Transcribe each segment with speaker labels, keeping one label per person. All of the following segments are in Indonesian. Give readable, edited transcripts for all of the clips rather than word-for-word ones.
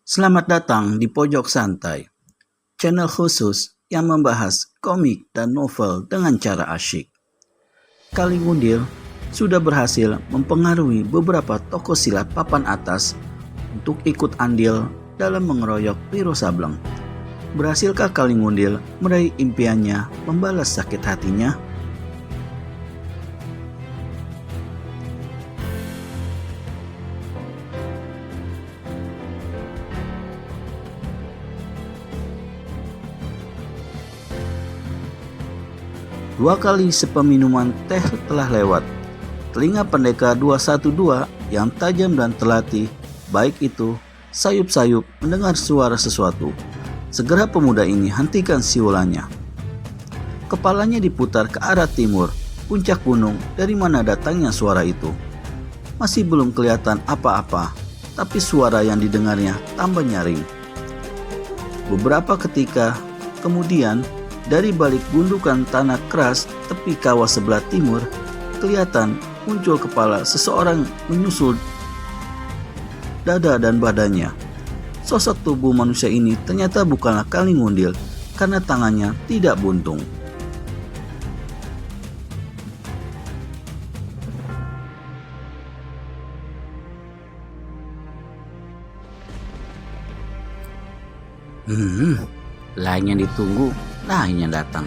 Speaker 1: Selamat datang di Pojok Santai, channel khusus yang membahas komik dan novel dengan cara asyik. Kali Ngundil sudah berhasil mempengaruhi beberapa tokoh silat papan atas untuk ikut andil dalam mengeroyok Wiro Sableng. Berhasilkah Kali Ngundil meraih impiannya membalas sakit hatinya? Dua kali sepeminuman teh telah lewat. Telinga pendekar 212 yang tajam dan terlatih, baik itu sayup-sayup mendengar suara sesuatu. Segera pemuda ini hentikan siulannya. Kepalanya diputar ke arah timur, puncak gunung dari mana datangnya suara itu. Masih belum kelihatan apa-apa, tapi suara yang didengarnya tambah nyaring. Beberapa ketika kemudian, dari balik gundukan tanah keras tepi kawah sebelah timur, kelihatan muncul kepala seseorang menyusul dada dan badannya. Sosok tubuh manusia ini ternyata bukanlah Kali Ngundil karena tangannya tidak buntung. Lain yang ditunggu, lain yang datang.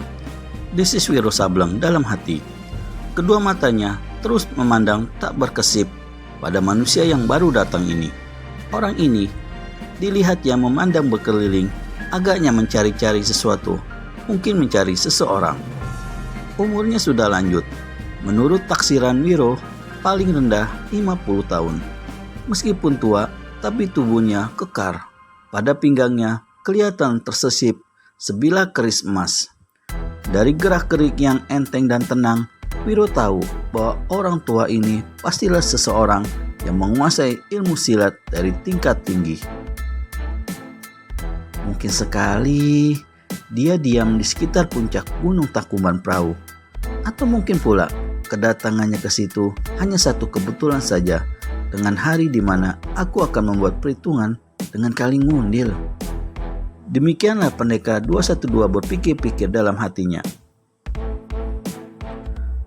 Speaker 1: Desis Wiro Sableng dalam hati. Kedua matanya terus memandang tak berkesip pada manusia yang baru datang ini. Orang ini dilihat yang memandang berkeliling, agaknya mencari-cari sesuatu, mungkin mencari seseorang. Umurnya sudah lanjut. Menurut taksiran Wiro, paling rendah 50 tahun. Meskipun tua, tapi tubuhnya kekar. Pada pinggangnya kelihatan tersisip sebilah keris emas. Dari gerak-gerik yang enteng dan tenang, Wiro tahu bahwa orang tua ini pastilah seseorang yang menguasai ilmu silat dari tingkat tinggi. Mungkin sekali dia diam di sekitar puncak Gunung Tangkuban Perahu, atau mungkin pula kedatangannya ke situ hanya satu kebetulan saja dengan hari di mana aku akan membuat perhitungan dengan Kali Ngundil. Demikianlah pendekar 212 berpikir-pikir dalam hatinya.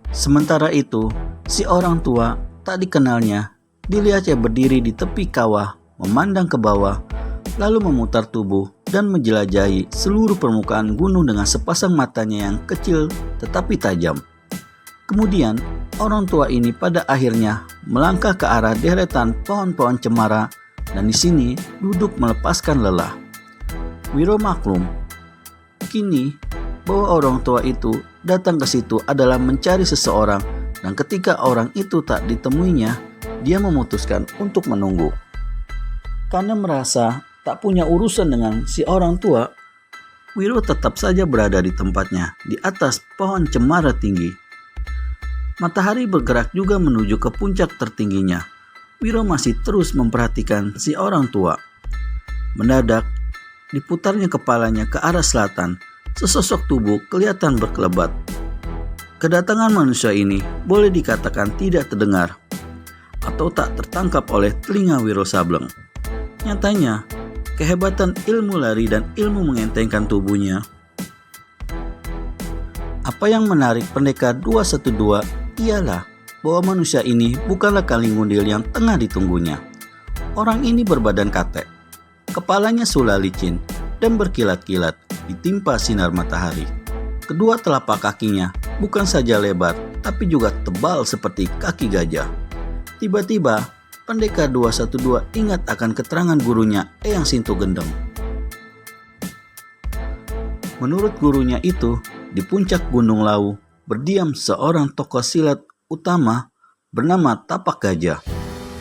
Speaker 1: Sementara itu, si orang tua tak dikenalnya dilihatnya berdiri di tepi kawah, memandang ke bawah, lalu memutar tubuh dan menjelajahi seluruh permukaan gunung dengan sepasang matanya yang kecil tetapi tajam. Kemudian, orang tua ini pada akhirnya melangkah ke arah deretan pohon-pohon cemara dan di sini duduk melepaskan lelah. Wiro maklum kini bahwa orang tua itu datang ke situ adalah mencari seseorang, dan ketika orang itu tak ditemuinya, dia memutuskan untuk menunggu. Karena merasa tak punya urusan dengan si orang tua, Wiro tetap saja berada di tempatnya di atas pohon cemara tinggi. Matahari bergerak juga menuju ke puncak tertingginya. Wiro masih terus memperhatikan si orang tua. Mendadak diputarnya kepalanya ke arah selatan, sesosok tubuh kelihatan berkelebat. Kedatangan manusia ini boleh dikatakan tidak terdengar atau tak tertangkap oleh telinga Wiro Sableng. Nyatanya, kehebatan ilmu lari dan ilmu mengentengkan tubuhnya. Apa yang menarik pendekar 212 ialah bahwa manusia ini bukanlah Kali Ngundil yang tengah ditunggunya. Orang ini berbadan katek. Kepalanya sulah licin dan berkilat-kilat ditimpa sinar matahari. Kedua telapak kakinya bukan saja lebar, tapi juga tebal seperti kaki gajah. Tiba-tiba, pendekar 212 ingat akan keterangan gurunya Eyang Sintu Gendeng. Menurut gurunya itu, di puncak Gunung Lawu berdiam seorang tokoh silat utama bernama Tapak Gajah.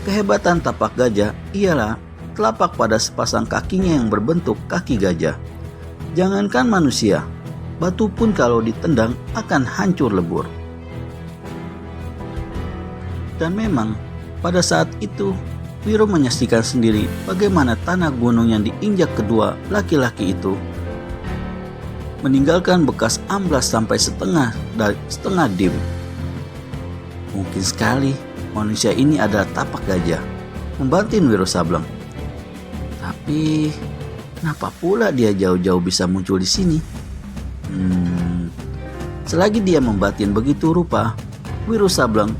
Speaker 1: Kehebatan Tapak Gajah ialah telapak pada sepasang kakinya yang berbentuk kaki gajah. Jangankan manusia, batu pun kalau ditendang akan hancur lebur. Dan memang pada saat itu Wiro menyaksikan sendiri bagaimana tanah gunung yang diinjak kedua laki-laki itu meninggalkan bekas amblas sampai setengah dim. Mungkin sekali manusia ini adalah Tapak Gajah, membantin Wiro Sableng. Tapi kenapa pula dia jauh-jauh bisa muncul di sini? Selagi dia membatin begitu rupa, Wiro Sableng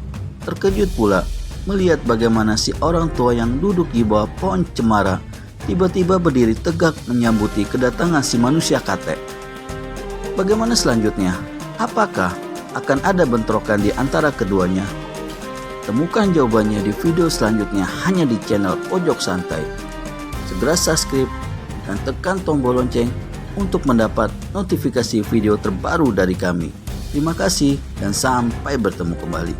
Speaker 1: terkejut pula melihat bagaimana si orang tua yang duduk di bawah pohon cemara tiba-tiba berdiri tegak menyambuti kedatangan si manusia kate. Bagaimana selanjutnya? Apakah akan ada bentrokan di antara keduanya? Temukan jawabannya di video selanjutnya hanya di channel Pojok Santai. Segera subscribe dan tekan tombol lonceng untuk mendapat notifikasi video terbaru dari kami. Terima kasih dan sampai bertemu kembali.